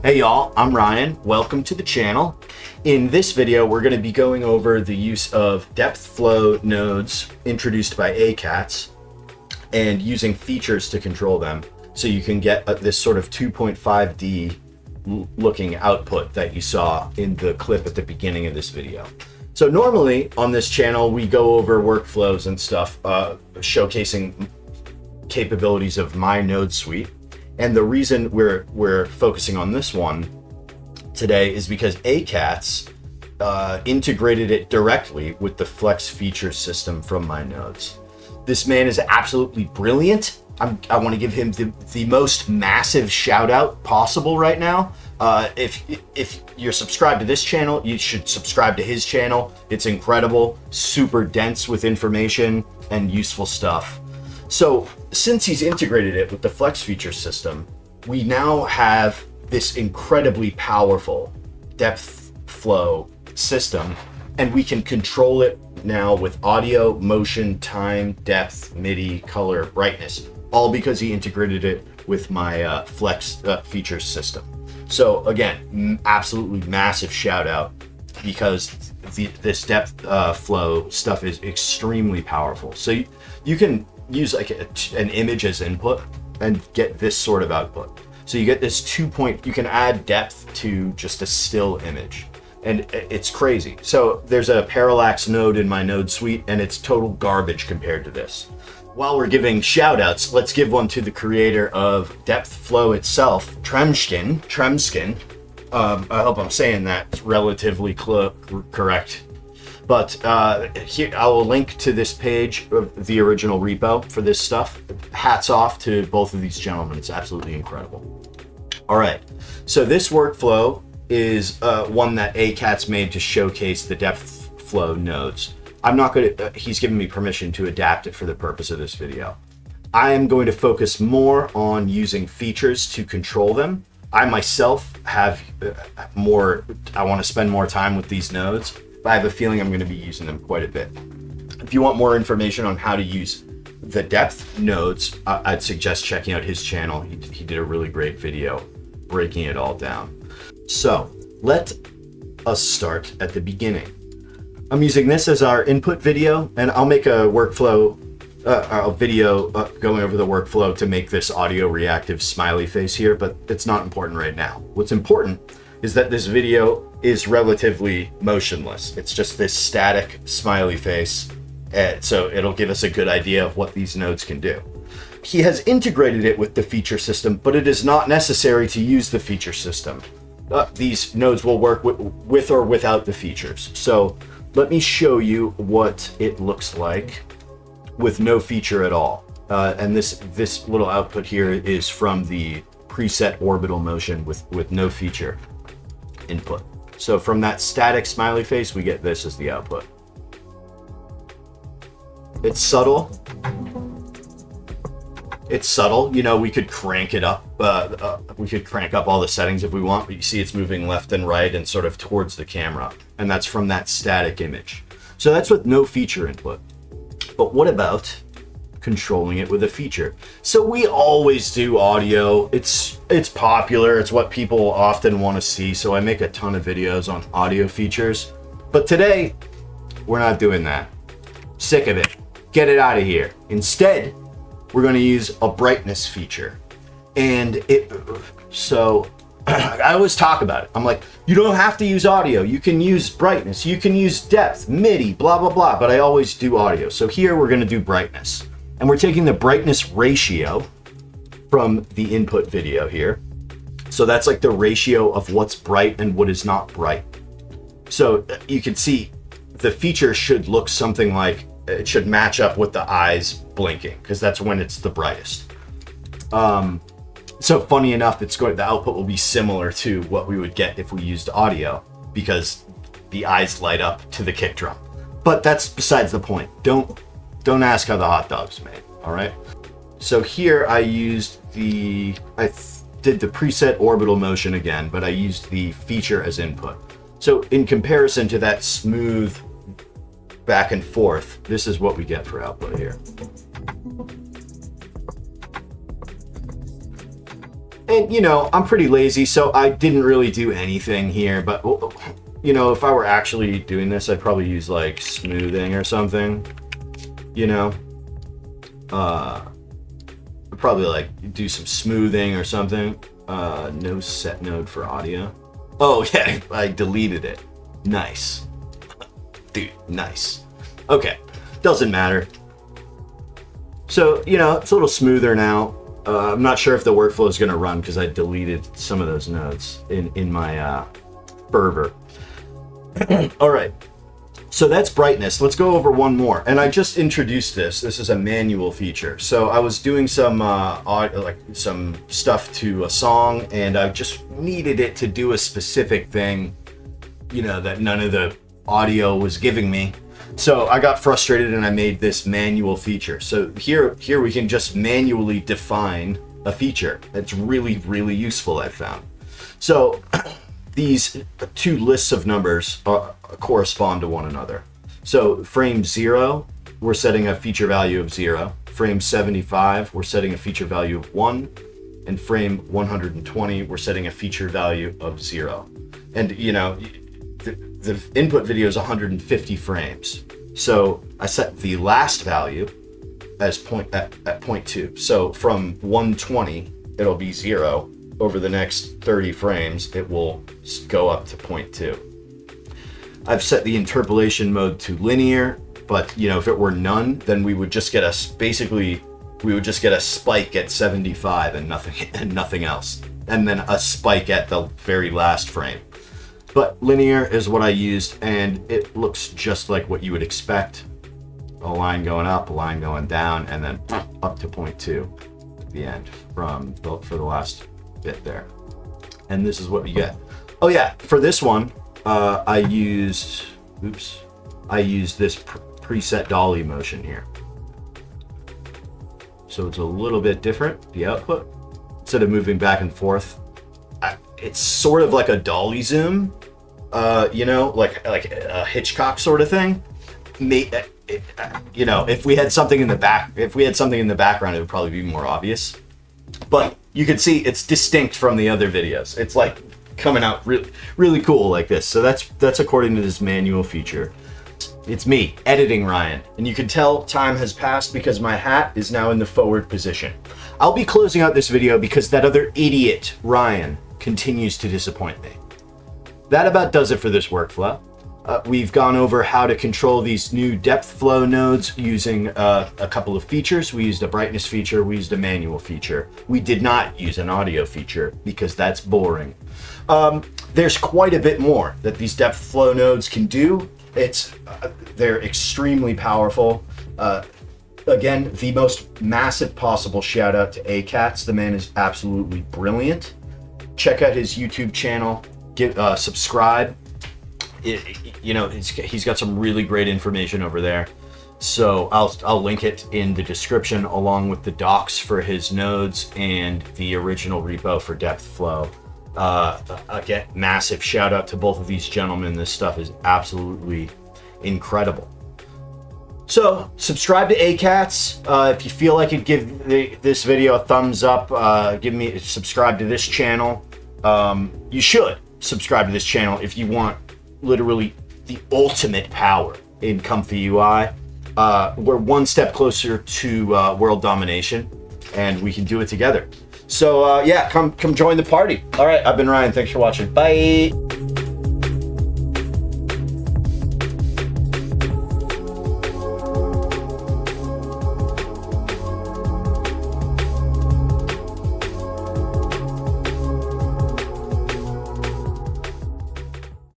Hey y'all, I'm Ryan. Welcome to the channel. In this video, we're going to be going over the use of Depthflow nodes introduced by Akatz and using features to control them so you can get this sort of 2.5D looking output that you saw in the clip at the beginning of this video. So normally on this channel, we go over workflows and stuff, showcasing capabilities of my node suite. And the reason we're focusing on this one today is because Akatz integrated it directly with the Flex feature system from my nodes. This man is absolutely brilliant. I want to give him the most massive shout out possible right now. If you're subscribed to this channel, you should subscribe to his channel. It's incredible, super dense with information and useful stuff. So since he's integrated it with the Flex feature system, we now have this incredibly powerful Depthflow system, and we can control it now with audio, motion, time, depth, MIDI, color, brightness, all because he integrated it with my Flex feature system. So again, absolutely massive shout out, because this Depthflow stuff is extremely powerful. So you can use like an image as input and get this sort of output. So you get this you can add depth to just a still image, and it's crazy. So there's a parallax node in my node suite, and it's total garbage compared to this. While we're giving shout outs, let's give one to the creator of Depthflow itself, Tremskin. I hope I'm saying that relatively correct. But here, I will link to this page of the original repo for this stuff. Hats off to both of these gentlemen. It's absolutely incredible. All right, so this workflow is one that Akatz made to showcase the Depthflow nodes. I'm not going to, he's given me permission to adapt it for the purpose of this video. I am going to focus more on using features to control them. I myself have I want to spend more time with these nodes, but I have a feeling I'm going to be using them quite a bit. If you want more information on how to use the depth nodes, I'd suggest checking out his channel. He did a really great video breaking it all down. So let us start at the beginning. I'm using this as our input video, and I'll make a workflow, a video going over the workflow to make this audio reactive smiley face here, but it's not important right now. What's important is that this video is relatively motionless. It's just this static smiley face. So it'll give us a good idea of what these nodes can do. He has integrated it with the feature system, but it is not necessary to use the feature system. These nodes will work with or without the features. So let me show you what it looks like with no feature at all. And this little output here is from the preset orbital motion with no feature input. So from that static smiley face, we get this as the output. It's subtle. You know, we could crank it up. We could crank up all the settings if we want, but you see it's moving left and right and sort of towards the camera. And that's from that static image. So that's with no feature input. But what about controlling it with a feature? So we always do audio. It's popular. It's what people often want to see. So I make a ton of videos on audio features. But today, we're not doing that. Sick of it. Get it out of here. Instead, we're going to use a brightness feature. And I always talk about it. I'm like, you don't have to use audio. You can use brightness. You can use depth, MIDI, blah, blah, blah. But I always do audio. So here we're going to do brightness. And we're taking the brightness ratio from the input video here. So that's like the ratio of what's bright and what is not bright. So you can see the feature should look something like, it should match up with the eyes blinking, because that's when it's the brightest. So funny enough, the output will be similar to what we would get if we used audio, because the eyes light up to the kick drum. But that's besides the point. Don't ask how the hot dog's made, all right? So here I used I did the preset orbital motion again, but I used the feature as input. So in comparison to that smooth back and forth, this is what we get for output here. And, you know, I'm pretty lazy, so I didn't really do anything here. But, you know, if I were actually doing this, I'd probably use, like, smoothing or something, you know? I'd probably, like, do some smoothing or something. No set node for audio. Oh, yeah, I deleted it. Nice. Dude, nice. Okay, doesn't matter. So, you know, it's a little smoother now. I'm not sure if the workflow is going to run because I deleted some of those nodes in my fervor. All right, so that's brightness. Let's go over one more. And I just introduced this. This is a manual feature. So I was doing some some stuff to a song, and I just needed it to do a specific thing, you know, that none of the audio was giving me. So I got frustrated and I made this manual feature. So here we can just manually define a feature. It's really, really useful, I found. So these two lists of numbers correspond to one another. So frame 0, we're setting a feature value of 0. Frame 75, we're setting a feature value of 1. And frame 120, we're setting a feature value of 0. And, you know, the input video is 150 frames. So I set the last value as at point 2. So from 120, it'll be 0. Over the next 30 frames, it will go up to point 2. I've set the interpolation mode to linear, but you know, if it were none, then we would just get a spike at 75 and nothing else. And then a spike at the very last frame. But linear is what I used, and it looks just like what you would expect. A line going up, a line going down, and then up to point 2 at the end for the last bit there. And this is what you get. Oh yeah, for this one, I used this preset dolly motion here. So it's a little bit different, the output. Instead of moving back and forth, it's sort of like a dolly zoom, you know, like a Hitchcock sort of thing. You know, if we had something in the background, it would probably be more obvious. But you can see it's distinct from the other videos. It's like coming out really, really cool like this. So that's according to this manual feature. It's me, editing Ryan, and you can tell time has passed because my hat is now in the forward position. I'll be closing out this video because that other idiot, Ryan, continues to disappoint me. That about does it for this workflow. We've gone over how to control these new Depthflow nodes using a couple of features. We used a brightness feature, we used a manual feature. We did not use an audio feature because that's boring. There's quite a bit more that these Depthflow nodes can do. They're extremely powerful. Again, the most massive possible shout out to Akatz. The man is absolutely brilliant. Check out his YouTube channel. Subscribe. You know, he's got some really great information over there. So I'll link it in the description along with the docs for his nodes and the original repo for Depthflow. Again, massive shout out to both of these gentlemen. This stuff is absolutely incredible. So subscribe to Akatz. If you feel like it, give this video a thumbs up. Subscribe to this channel. You should subscribe to this channel if you want literally the ultimate power in ComfyUI. We're one step closer to world domination, and we can do it together. So yeah, come join the party. All right, I've been Ryan. Thanks for watching. Bye.